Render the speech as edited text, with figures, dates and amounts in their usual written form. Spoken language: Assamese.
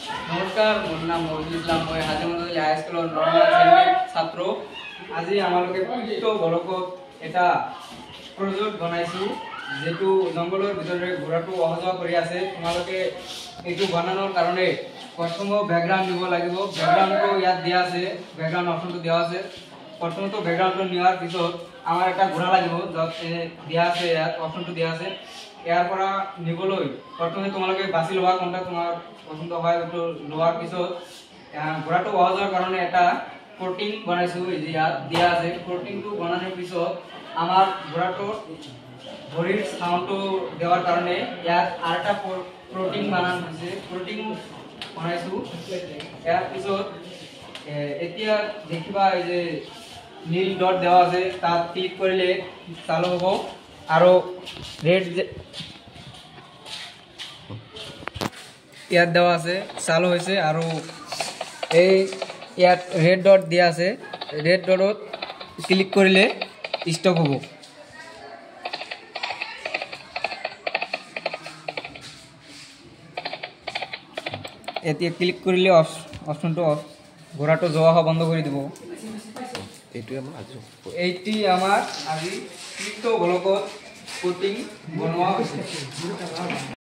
নমস্কাৰ, মোৰ নাম মহিজুল ইছলাম। মই হাজিমন্দিৰ হাইস্কুলৰ নৱম শ্ৰেণীৰ ছাত্ৰ। আজি আমালোকে প্ৰকৃত গলকত এটা প্ৰজেক্ট বনাইছোঁ, যেটো জংঘলৰ ভিতৰে ঘোঁৰাটো অহা যোৱা কৰি আছে। তোমালোকে এইটো বনানোর কারণে প্রথম ব্যাকগ্রাউন্ড দিব লাগিব। ব্যাকগ্রাউন্ডটো ইয়াত দিয়া আছে, ব্যাকগ্রাউন্ড অপশনটো দিয়া আছে। প্রথমত ব্যাকগ্রাউন্ডটো নেওয়ার পিছত আমার একটা ঘোঁৰা লাগিব, যত দিয়া আছে, ইয়াত অপশনটো দিয়া আছে। ইয়াৰ পৰা নিবলৈ প্ৰথমে তোমালোকে বাছি লোৱা কোনটা তোমাৰ পছন্দ হয়। এইটো লোৱাৰ পিছত ঘোঁৰাটো অহা যোৱাৰ কাৰণে এটা কোটিং বনাইছোঁ, ইয়াত দিয়া আছে। কোটিংটো বনানোৰ পিছত আমাৰ ঘোঁৰাটোৰ ভৰিৰ সাউন্ডটো দেওয়ার কারণে ইয়াত আরেকটা প্রোটিন বানানো হয়েছে, প্রোটিন বনাইছোঁ। ইয়ার পিছত এতিয়া দেখিবা এই যে নীল ডট দেওয়া আছে, তাত ক্লিক করলে চালু হব। আৰু ৰেড ইয়াত দেওয়া আছে, চালু হয়েছে। আৰু এই ইয়াত ৰেড ডট দিয়া আছে, ৰেড ডটত ক্লিক কৰলে স্টপ হব। এতিয়া ক্লিক কৰিলে অপশনটো ঘোঁৰাটো যোৱা হোৱা বন্ধ কৰি দিব। এইটি আমাৰ আজি ক্ৰিপ্টো গলকত কোটিং বনোৱা হৈছে।